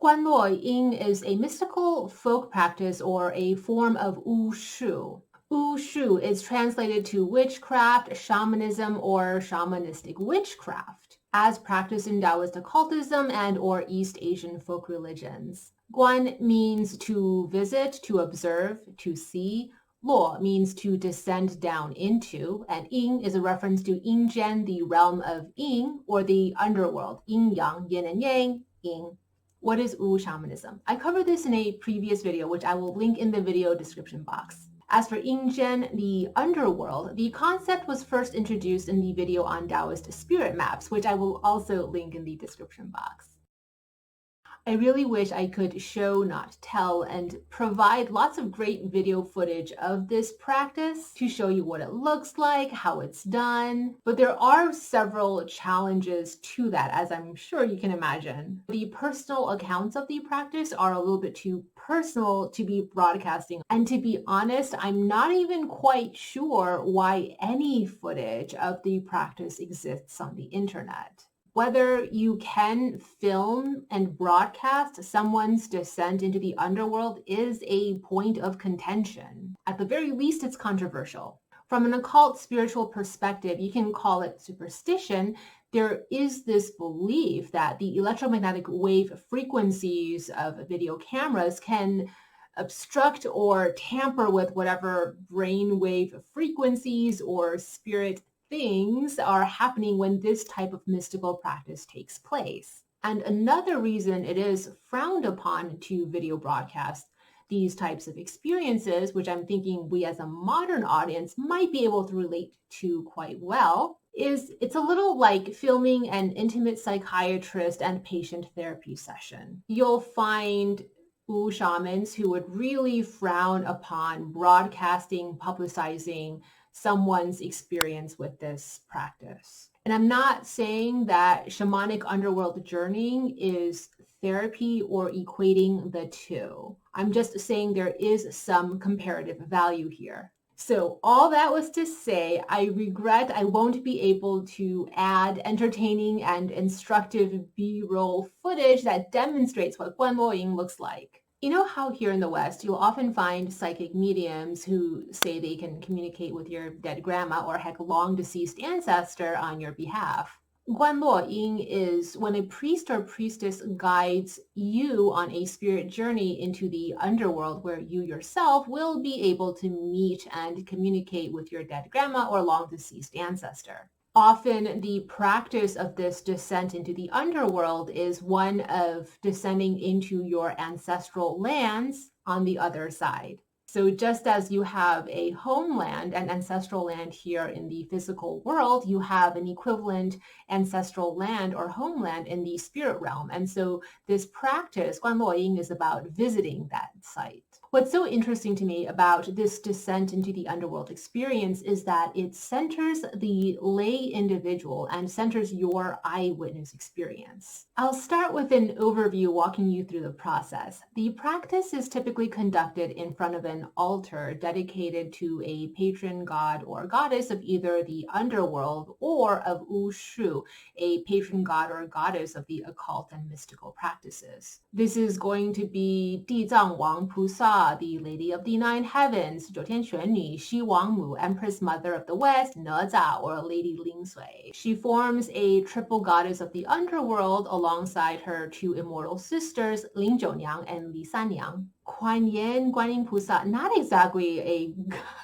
Guan Luo Yin is a mystical folk practice or a form of wushu. Wushu is translated to witchcraft, shamanism, or shamanistic witchcraft, as practiced in Taoist occultism and or East Asian folk religions. Guan means to visit, to observe, to see. Luo means to descend down into, and Yin is a reference to Yingjian, the realm of Yin, or the underworld, yin yang, yin and yang, Yin. What is Wu shamanism? I covered this in a previous video, which I will link in the video description box. As for Yingjian, the underworld, the concept was first introduced in the video on Taoist spirit maps, which I will also link in the description box. I really wish I could show, not tell, and provide lots of great video footage of this practice to show you what it looks like, how it's done. But there are several challenges to that, as I'm sure you can imagine. The personal accounts of the practice are a little bit too personal to be broadcasting. And to be honest, I'm not even quite sure why any footage of the practice exists on the internet. Whether you can film and broadcast someone's descent into the underworld is a point of contention. At the very least, it's controversial. From an occult spiritual perspective, you can call it superstition. There is this belief that the electromagnetic wave frequencies of video cameras can obstruct or tamper with whatever brainwave frequencies or spirit things are happening when this type of mystical practice takes place. And another reason it is frowned upon to video broadcast these types of experiences, which I'm thinking we as a modern audience might be able to relate to quite well, is it's a little like filming an intimate psychiatrist and patient therapy session. You'll find Wu shamans who would really frown upon broadcasting, publicizing someone's experience with this practice. And I'm not saying that shamanic underworld journeying is therapy or equating the two. I'm just saying there is some comparative value here. So all that was to say, I regret I won't be able to add entertaining and instructive B-roll footage that demonstrates what Guan Luo Yin looks like. You know how here in the West, you'll often find psychic mediums who say they can communicate with your dead grandma or heck long deceased ancestor on your behalf. Guan Luo Yin is when a priest or priestess guides you on a spirit journey into the underworld where you yourself will be able to meet and communicate with your dead grandma or long deceased ancestor. Often the practice of this descent into the underworld is one of descending into your ancestral lands on the other side. So just as you have a homeland and ancestral land here in the physical world, you have an equivalent ancestral land or homeland in the spirit realm. And so this practice, Guan Luo Yin, is about visiting that site. What's so interesting to me about this descent into the underworld experience is that it centers the lay individual and centers your eyewitness experience. I'll start with an overview walking you through the process. The practice is typically conducted in front of an altar dedicated to a patron god or goddess of either the underworld or of Wushu, a patron god or goddess of the occult and mystical practices. This is going to be Di Zang Wang Pusa, the Lady of the Nine Heavens, 九天玄女, Xi Wangmu, Empress Mother of the West, Neza, or Lady Ling Sui. She forms a triple goddess of the underworld alongside her two immortal sisters, Lin Zhounyang and Li Sanyang. Guan Yin, Guan Yin Pusa, not exactly a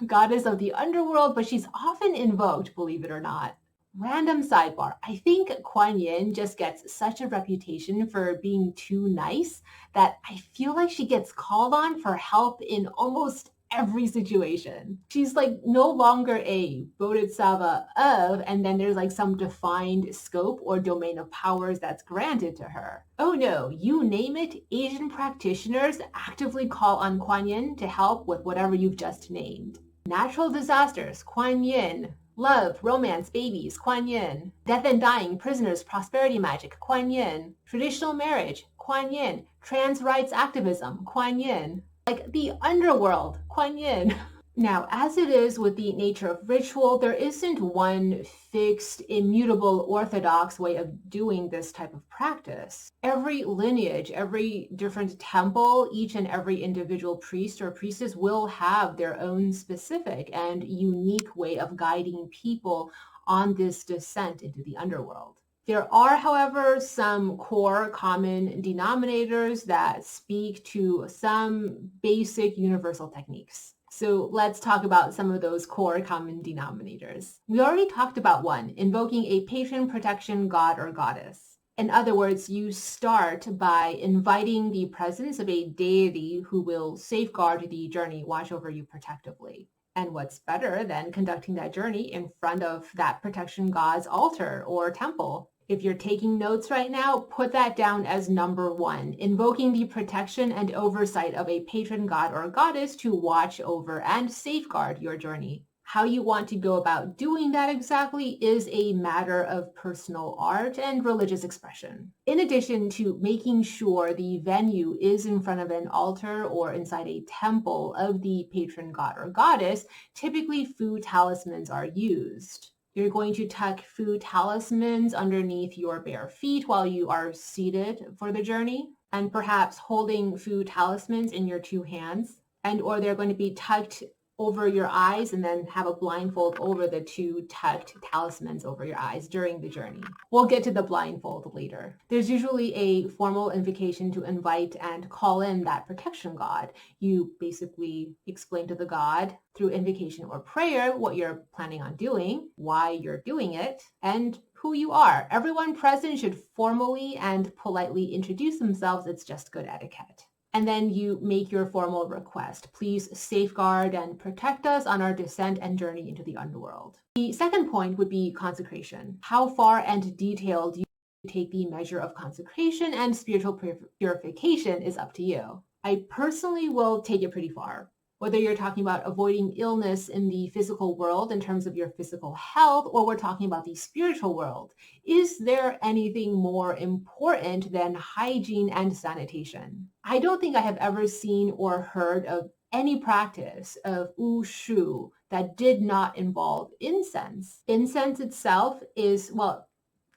goddess of the underworld, but she's often invoked, believe it or not. Random sidebar. I think Guan Yin just gets such a reputation for being too nice that I feel like she gets called on for help in almost every situation. She's like no longer a bodhisattva of, and then there's like some defined scope or domain of powers that's granted to her. Oh no, you name it, Asian practitioners actively call on Guan Yin to help with whatever you've just named. Natural disasters, Guan Yin. Love, romance, babies, Guan Yin. Death and dying, prisoners, prosperity magic, Guan Yin. Traditional marriage, Guan Yin. Trans rights activism, Guan Yin. Like the underworld, Guan Yin. Now, as it is with the nature of ritual, there isn't one fixed, immutable, orthodox way of doing this type of practice. Every lineage, every different temple, each and every individual priest or priestess will have their own specific and unique way of guiding people on this descent into the underworld. There are, however, some core common denominators that speak to some basic universal techniques. So let's talk about some of those core common denominators. We already talked about one, invoking a patron, protection, god or goddess. In other words, you start by inviting the presence of a deity who will safeguard the journey, watch over you protectively. And what's better than conducting that journey in front of that protection god's altar or temple? If you're taking notes right now, put that down as number one, invoking the protection and oversight of a patron god or goddess to watch over and safeguard your journey. How you want to go about doing that exactly is a matter of personal art and religious expression. In addition to making sure the venue is in front of an altar or inside a temple of the patron god or goddess, typically food talismans are used. You're going to tuck food talismans underneath your bare feet while you are seated for the journey, and perhaps holding food talismans in your two hands, or they're going to be tucked over your eyes and then have a blindfold over the two tucked talismans over your eyes during the journey. We'll get to the blindfold later. There's usually a formal invocation to invite and call in that protection god. You basically explain to the god through invocation or prayer what you're planning on doing, why you're doing it, and who you are. Everyone present should formally and politely introduce themselves. It's just good etiquette. And then you make your formal request. Please safeguard and protect us on our descent and journey into the underworld. The second point would be consecration. How far and detailed you take the measure of consecration and spiritual purification is up to you. I personally will take it pretty far. Whether you're talking about avoiding illness in the physical world in terms of your physical health, or we're talking about the spiritual world, is there anything more important than hygiene and sanitation? I don't think I have ever seen or heard of any practice of wushu that did not involve incense. Incense itself is, well,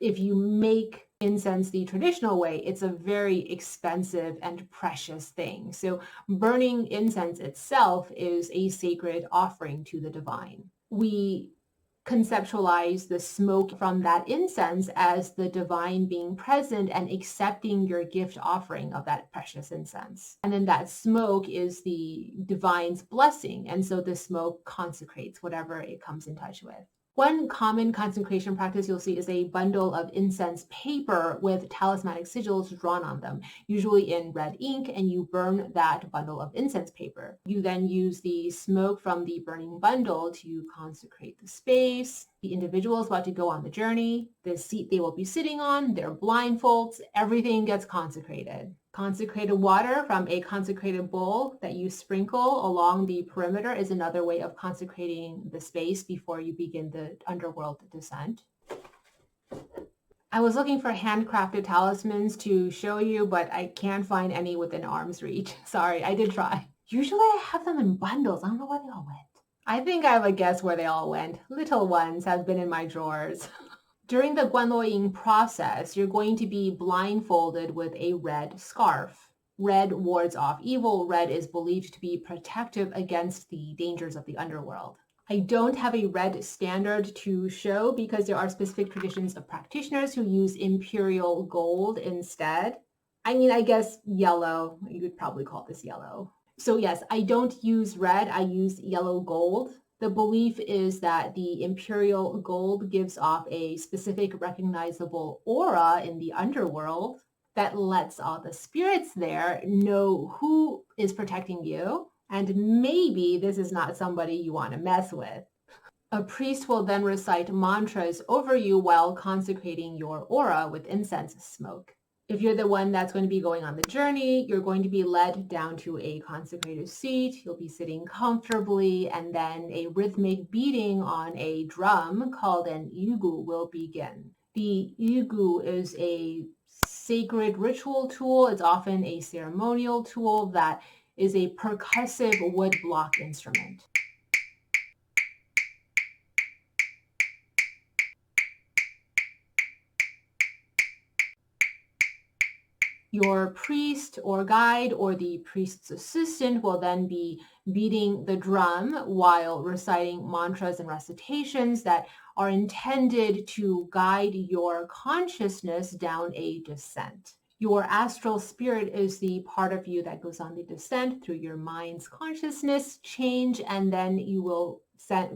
if you make incense the traditional way, it's a very expensive and precious thing. So burning incense itself is a sacred offering to the divine. We conceptualize the smoke from that incense as the divine being present and accepting your gift offering of that precious incense. And then that smoke is the divine's blessing. And so the smoke consecrates whatever it comes in touch with. One common consecration practice you'll see is a bundle of incense paper with talismanic sigils drawn on them, usually in red ink, and you burn that bundle of incense paper. You then use the smoke from the burning bundle to consecrate the space, the individual is about to go on the journey, the seat they will be sitting on, their blindfolds, everything gets consecrated. Consecrated water from a consecrated bowl that you sprinkle along the perimeter is another way of consecrating the space before you begin the underworld descent. I was looking for handcrafted talismans to show you, but I can't find any within arm's reach. Sorry, I did try. Usually I have them in bundles. I don't know where they all went. I think I have a guess where they all went. Little ones have been in my drawers. During the Guan Luo Yin process, you're going to be blindfolded with a red scarf. Red wards off evil. Red is believed to be protective against the dangers of the underworld. I don't have a red standard to show because there are specific traditions of practitioners who use imperial gold instead. I mean, I guess yellow. You would probably call this yellow. So yes, I don't use red. I use yellow gold. The belief is that the imperial gold gives off a specific recognizable aura in the underworld that lets all the spirits there know who is protecting you, and maybe this is not somebody you want to mess with. A priest will then recite mantras over you while consecrating your aura with incense smoke. If you're the one that's going to be going on the journey, you're going to be led down to a consecrated seat. You'll be sitting comfortably, and then a rhythmic beating on a drum called an yugu will begin. The yugu is a sacred ritual tool. It's often a ceremonial tool that is a percussive wood block instrument. Your priest or guide or the priest's assistant will then be beating the drum while reciting mantras and recitations that are intended to guide your consciousness down a descent. Your astral spirit is the part of you that goes on the descent through your mind's consciousness change, and then you will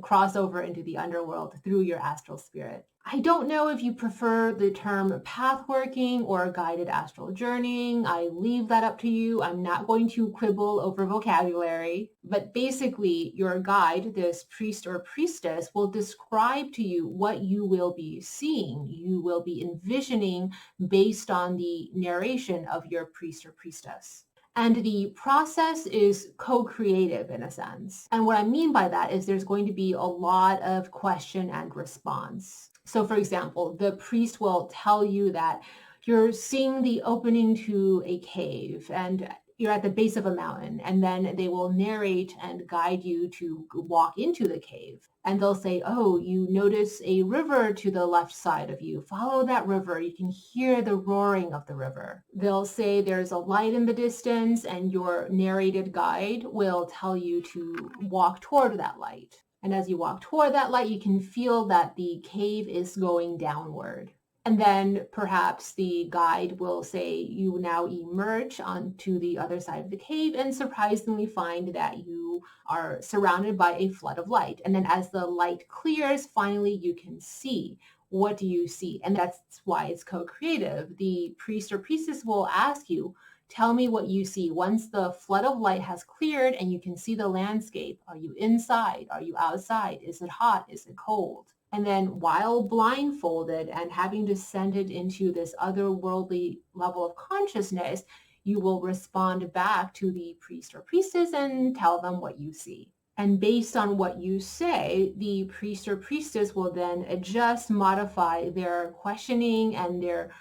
cross over into the underworld through your astral spirit. I don't know if you prefer the term path working or guided astral journeying. I leave that up to you. I'm not going to quibble over vocabulary, but basically your guide, this priest or priestess, will describe to you what you will be seeing. You will be envisioning based on the narration of your priest or priestess. And the process is co-creative in a sense. And what I mean by that is there's going to be a lot of question and response. So for example, the priest will tell you that you're seeing the opening to a cave and you're at the base of a mountain, and then they will narrate and guide you to walk into the cave. And they'll say, oh, you notice a river to the left side of you. Follow that river. You can hear the roaring of the river. They'll say there's a light in the distance, and your narrated guide will tell you to walk toward that light. And as you walk toward that light, you can feel that the cave is going downward. And then perhaps the guide will say you now emerge onto the other side of the cave and surprisingly find that you are surrounded by a flood of light. And then as the light clears, finally you can see. What do you see? And that's why it's co-creative. The priest or priestess will ask you, tell me what you see. Once the flood of light has cleared and you can see the landscape, are you inside? Are you outside? Is it hot? Is it cold? And then while blindfolded and having descended into this otherworldly level of consciousness, you will respond back to the priest or priestess and tell them what you see. And based on what you say, the priest or priestess will then adjust, modify their questioning and their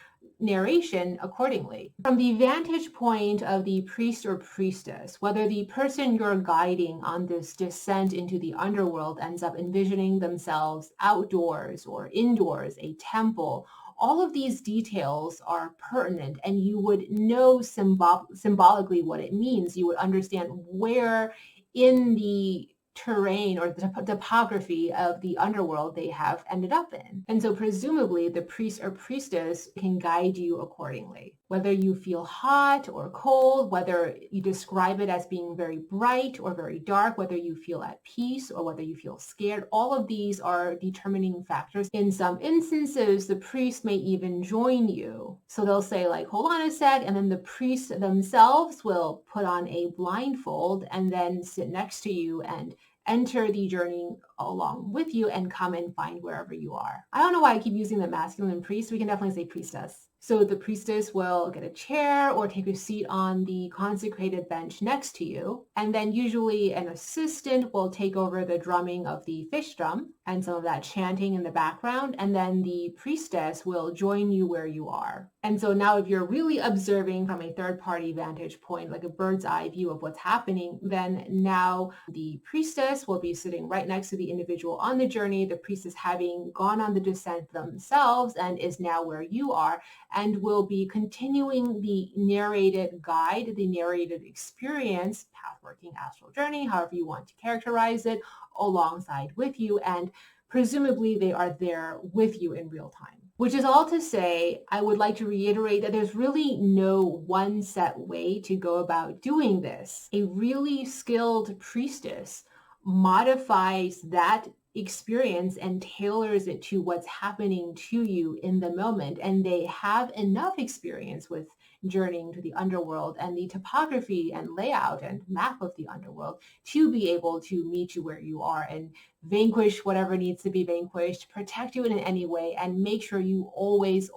narration accordingly. From the vantage point of the priest or priestess, whether the person you're guiding on this descent into the underworld ends up envisioning themselves outdoors or indoors, a temple, all of these details are pertinent, and you would know symbolically what it means. You would understand where in the terrain or the topography of the underworld they have ended up in. And so presumably the priest or priestess can guide you accordingly. Whether you feel hot or cold, whether you describe it as being very bright or very dark, whether you feel at peace or whether you feel scared, all of these are determining factors. In some instances, the priest may even join you. So they'll say like, hold on a sec, and then the priests themselves will put on a blindfold and then sit next to you and enter the journey along with you and come and find wherever you are. I don't know why I keep using the masculine priest. We can definitely say priestess. So the priestess will get a chair or take a seat on the consecrated bench next to you. And then usually an assistant will take over the drumming of the fish drum and some of that chanting in the background. And then the priestess will join you where you are. And so now if you're really observing from a third-party vantage point, like a bird's eye view of what's happening, then now the priestess will be sitting right next to the individual on the journey. The priestess having gone on the descent themselves and is now where you are, and will be continuing the narrated guide, the narrated experience, path-working astral journey, however you want to characterize it, alongside with you. And presumably they are there with you in real time. Which is all to say, I would like to reiterate that there's really no one set way to go about doing this. A really skilled priestess modifies that experience and tailors it to what's happening to you in the moment. And they have enough experience with journeying to the underworld and the topography and layout and map of the underworld to be able to meet you where you are and vanquish whatever needs to be vanquished, protect you in any way, and make sure you always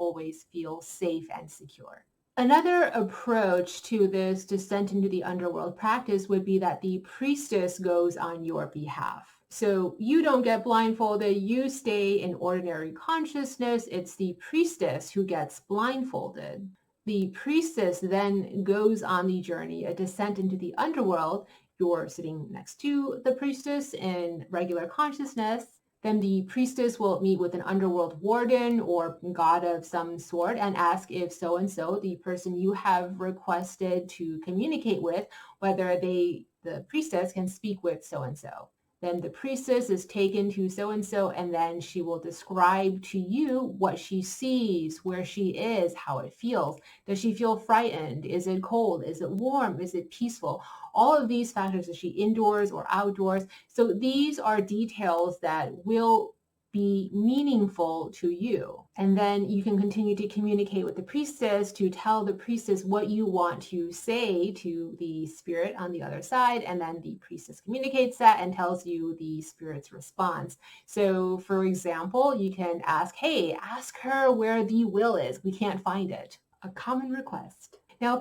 feel safe and secure. Another approach to this descent into the underworld practice would be that the priestess goes on your behalf. So you don't get blindfolded, you stay in ordinary consciousness. It's the priestess who gets blindfolded. The priestess then goes on the journey, a descent into the underworld. You're sitting next to the priestess in regular consciousness. Then the priestess will meet with an underworld warden or god of some sort and ask if so-and-so, the person you have requested to communicate with, whether the priestess can speak with so-and-so. Then the priestess is taken to so-and-so, and then she will describe to you what she sees, where she is, how it feels. Does she feel frightened? Is it cold? Is it warm? Is it peaceful? All of these factors, is she indoors or outdoors? So these are details that will be meaningful to you. And then you can continue to communicate with the priestess to tell the priestess what you want to say to the spirit on the other side. And then the priestess communicates that and tells you the spirit's response. So for example, you can ask, hey, ask her where the will is. We can't find it. A common request. Now,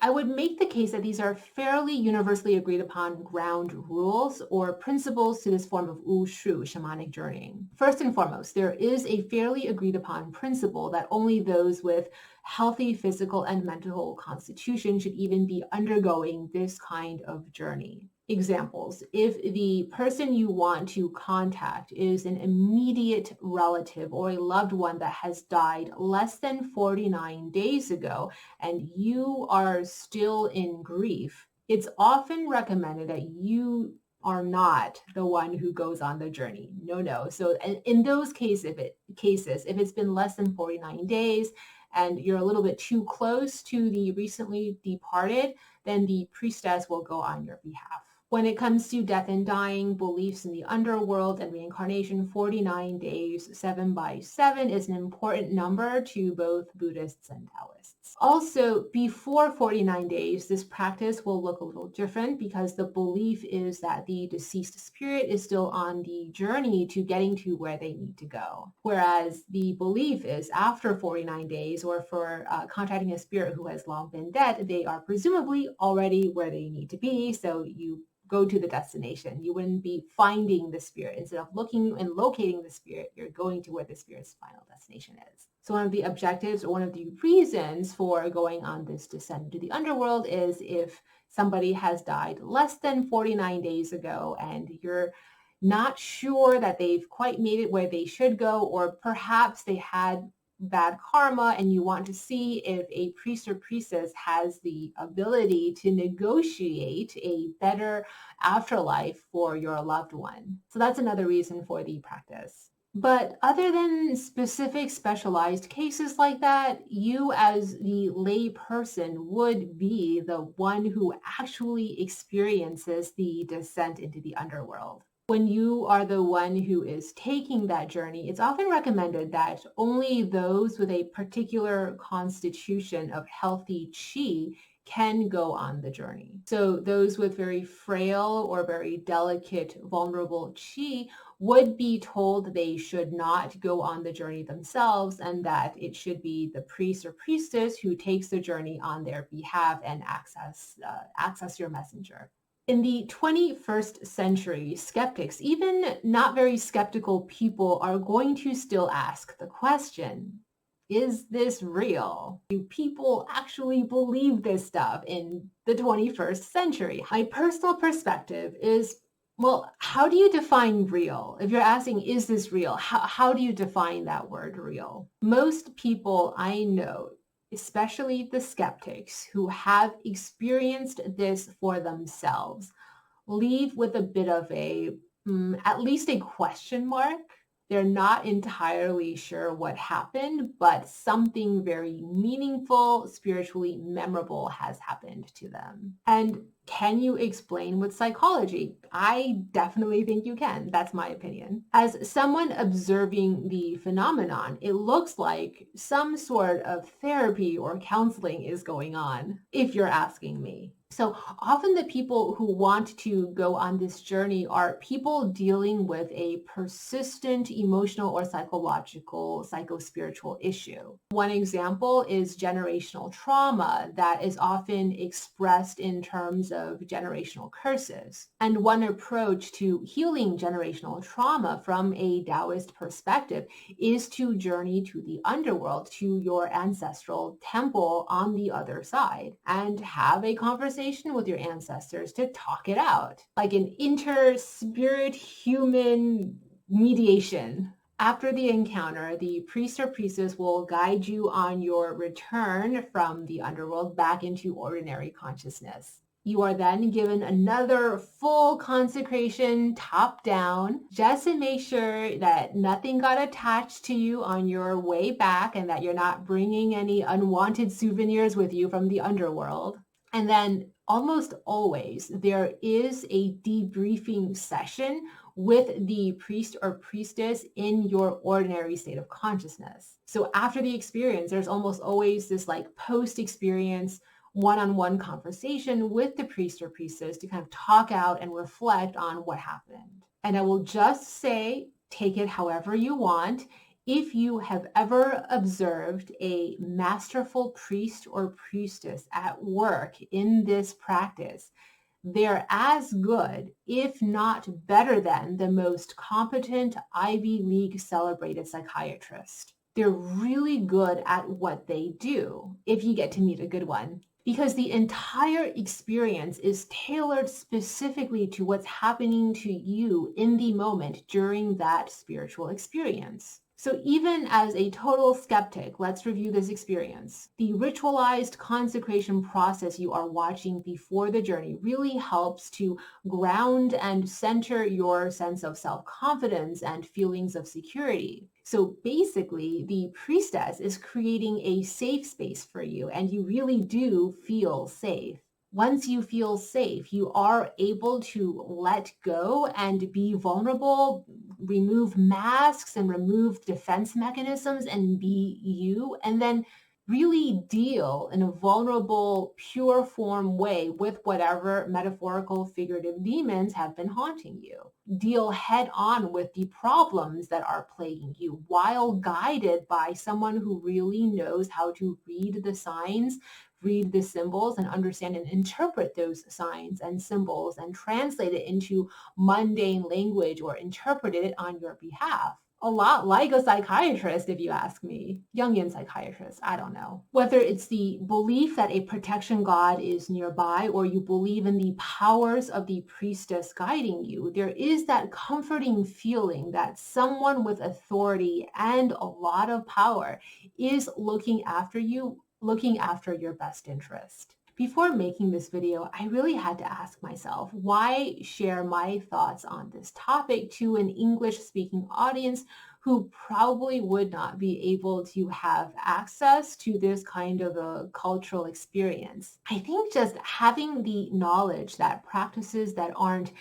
I would make the case that these are fairly universally agreed upon ground rules or principles to this form of wushu, shamanic journeying. First and foremost, there is a fairly agreed upon principle that only those with healthy physical and mental constitution should even be undergoing this kind of journey. Examples: if the person you want to contact is an immediate relative or a loved one that has died less than 49 days ago, and you are still in grief, it's often recommended that you are not the one who goes on the journey. No. So in those cases, if it's been less than 49 days and you're a little bit too close to the recently departed, then the priestess will go on your behalf. When it comes to death and dying, beliefs in the underworld and reincarnation, 49 days, 7 by 7 is an important number to both Buddhists and Taoists. Also, before 49 days, this practice will look a little different because the belief is that the deceased spirit is still on the journey to getting to where they need to go. Whereas the belief is after 49 days, or for contacting a spirit who has long been dead, they are presumably already where they need to be, so you go to the destination. You wouldn't be finding the spirit. Instead of looking and locating the spirit, you're going to where the spirit's final destination is. So one of the objectives, or one of the reasons for going on this descent into the underworld, is if somebody has died less than 49 days ago and you're not sure that they've quite made it where they should go, or perhaps they had bad karma and you want to see if a priest or priestess has the ability to negotiate a better afterlife for your loved one. So that's another reason for the practice. But other than specific specialized cases like that, you as the lay person would be the one who actually experiences the descent into the underworld. When you are the one who is taking that journey, it's often recommended that only those with a particular constitution of healthy qi can go on the journey. So those with very frail or very delicate, vulnerable qi would be told they should not go on the journey themselves, and that it should be the priest or priestess who takes the journey on their behalf and access your messenger. In the 21st century, skeptics, even not very skeptical people, are going to still ask the question, is this real? Do people actually believe this stuff in the 21st century? My personal perspective is, well, how do you define real? If you're asking, is this real? How do you define that word real? Most people I know, especially the skeptics who have experienced this for themselves, leave with a bit of at least a question mark. They're not entirely sure what happened, but something very meaningful, spiritually memorable has happened to them. And can you explain with psychology? I definitely think you can. That's my opinion. As someone observing the phenomenon, it looks like some sort of therapy or counseling is going on, if you're asking me. So often the people who want to go on this journey are people dealing with a persistent emotional or psychological, psychospiritual issue. One example is generational trauma that is often expressed in terms of generational curses. And one approach to healing generational trauma from a Taoist perspective is to journey to the underworld, to your ancestral temple on the other side, and have a conversation with your ancestors to talk it out, like an inter-spirit human mediation. After the encounter, the priest or priestess will guide you on your return from the underworld back into ordinary consciousness. You are then given another full consecration top down, just to make sure that nothing got attached to you on your way back and that you're not bringing any unwanted souvenirs with you from the underworld. And then almost always there is a debriefing session with the priest or priestess in your ordinary state of consciousness. So after the experience, there's almost always this like post-experience one-on-one conversation with the priest or priestess to kind of talk out and reflect on what happened. And I will just say, take it however you want. If you have ever observed a masterful priest or priestess at work in this practice, they're as good, if not better than, the most competent Ivy League celebrated psychiatrist. They're really good at what they do, if you get to meet a good one, because the entire experience is tailored specifically to what's happening to you in the moment during that spiritual experience. So even as a total skeptic, let's review this experience. The ritualized consecration process you are watching before the journey really helps to ground and center your sense of self-confidence and feelings of security. So basically, the priestess is creating a safe space for you, and you really do feel safe. Once you feel safe, you are able to let go and be vulnerable, remove masks and remove defense mechanisms and be you, and then really deal in a vulnerable, pure form way with whatever metaphorical, figurative demons have been haunting you. Deal head on with the problems that are plaguing you while guided by someone who really knows how to read the signs, read the symbols, and understand and interpret those signs and symbols and translate it into mundane language or interpret it on your behalf. A lot like a psychiatrist, if you ask me. Jungian psychiatrist, I don't know. Whether it's the belief that a protection god is nearby or you believe in the powers of the priestess guiding you, there is that comforting feeling that someone with authority and a lot of power is looking after you, looking after your best interest. Before making this video, I really had to ask myself, why share my thoughts on this topic to an English-speaking audience who probably would not be able to have access to this kind of a cultural experience? I think just having the knowledge that practices that aren't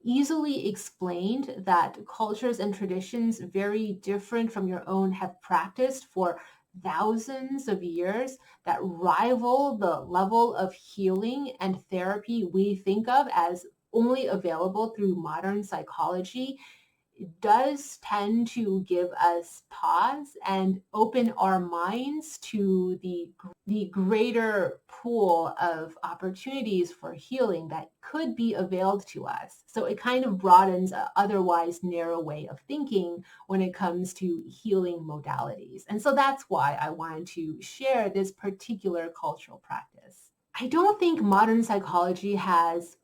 easily explained, that cultures and traditions very different from your own have practiced for thousands of years, that rival the level of healing and therapy we think of as only available through modern psychology, does tend to give us pause and open our minds to the greater pool of opportunities for healing that could be availed to us. So it kind of broadens an otherwise narrow way of thinking when it comes to healing modalities. And so that's why I wanted to share this particular cultural practice. I don't think modern psychology has,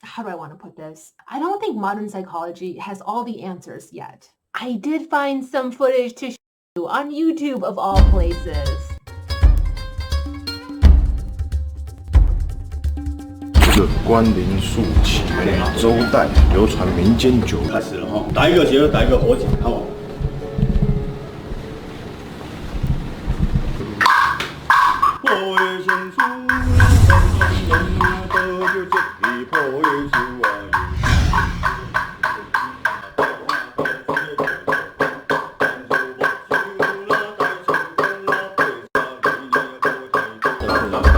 how do I want to put this? I don't think modern psychology has all the answers yet. I did find some footage to show you on YouTube of all places. 这个关灵术起源于周代，流传民间久。开始了哈，打一个结，打一个火警，看我。破叶先出，得就这里破叶出啊。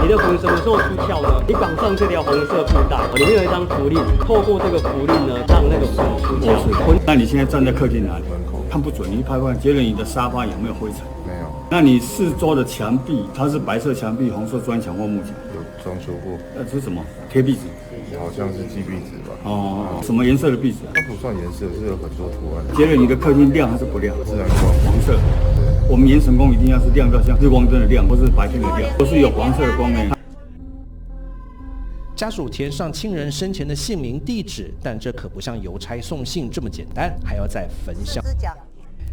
你的符什么时候出鞘呢？你绑上这条红色布带，里面有一张符令，透过这个符令呢，让那个符出鞘。那你现在站在客厅哪里？门口看不准，你一拍看，觉得你的沙发有没有灰尘？没有。那你四周的墙壁，它是白色墙壁、红色砖墙或木墙？有装修过。这是什么？贴壁纸？好像是记壁纸吧。哦，什么颜色的壁纸？它不算颜色，是有很多图案。觉得你的客厅亮还是不亮？自然光，黄色。我们元神宫一定要是亮到像日光灯的亮，或是白天的亮，都是有黄色的光源。家属填上亲人生前的姓名、地址，但这可不像邮差送信这么简单，还要在焚香。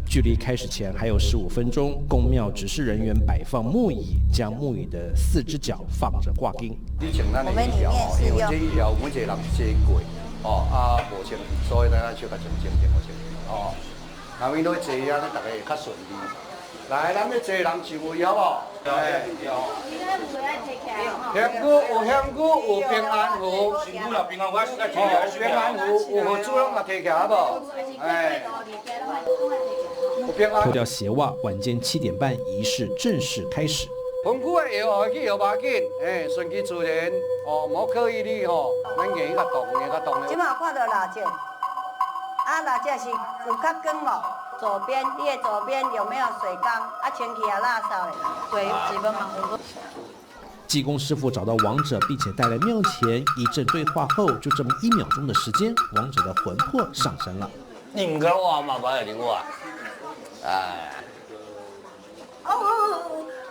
距离开始前还有15分钟，宫庙执事人员摆放木椅，将木椅的4只脚放着挂钉。我们里面是用这一条，每一个人坐过，无清，所以大家笑较正哦。那边都坐啊，大家会较顺利。来，咱要坐人一位好不？香菇有香菇，有平安符。香菇有平安符，平安符有佛珠拢甲摕起来好不？脱掉鞋袜，晚间7点半，仪式正式开始。盆骨的摇去摇把紧，顺其自然，莫刻意你咱硬甲动，硬甲动。即马看到蜡烛，蜡烛是有较光哦。左边，你的左边有没有水缸？前期也蜡烧嘞，水几分嘛？济公师傅找到亡者，并且带来庙前，一阵对话后，就这么1秒钟的时间，亡者的魂魄上升了。你唔跟我嘛，不要理我。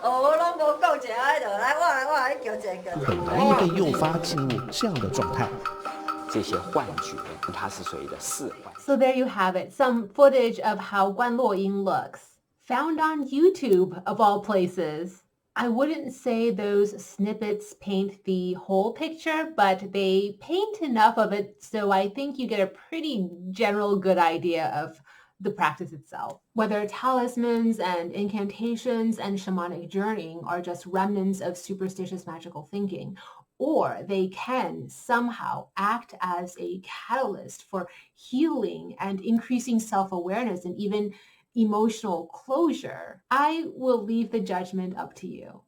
我拢无够一下的，来，我来叫一个。很容易被诱发进入这样的状态。这些幻觉，它是属于的4幻。So there you have it, some footage of how Guan Luo Yin looks, found on YouTube of all places. I wouldn't say those snippets paint the whole picture, but they paint enough of it so I think you get a pretty general good idea of the practice itself. Whether talismans and incantations and shamanic journeying are just remnants of superstitious magical thinking, or they can somehow act as a catalyst for healing and increasing self-awareness and even emotional closure, I will leave the judgment up to you.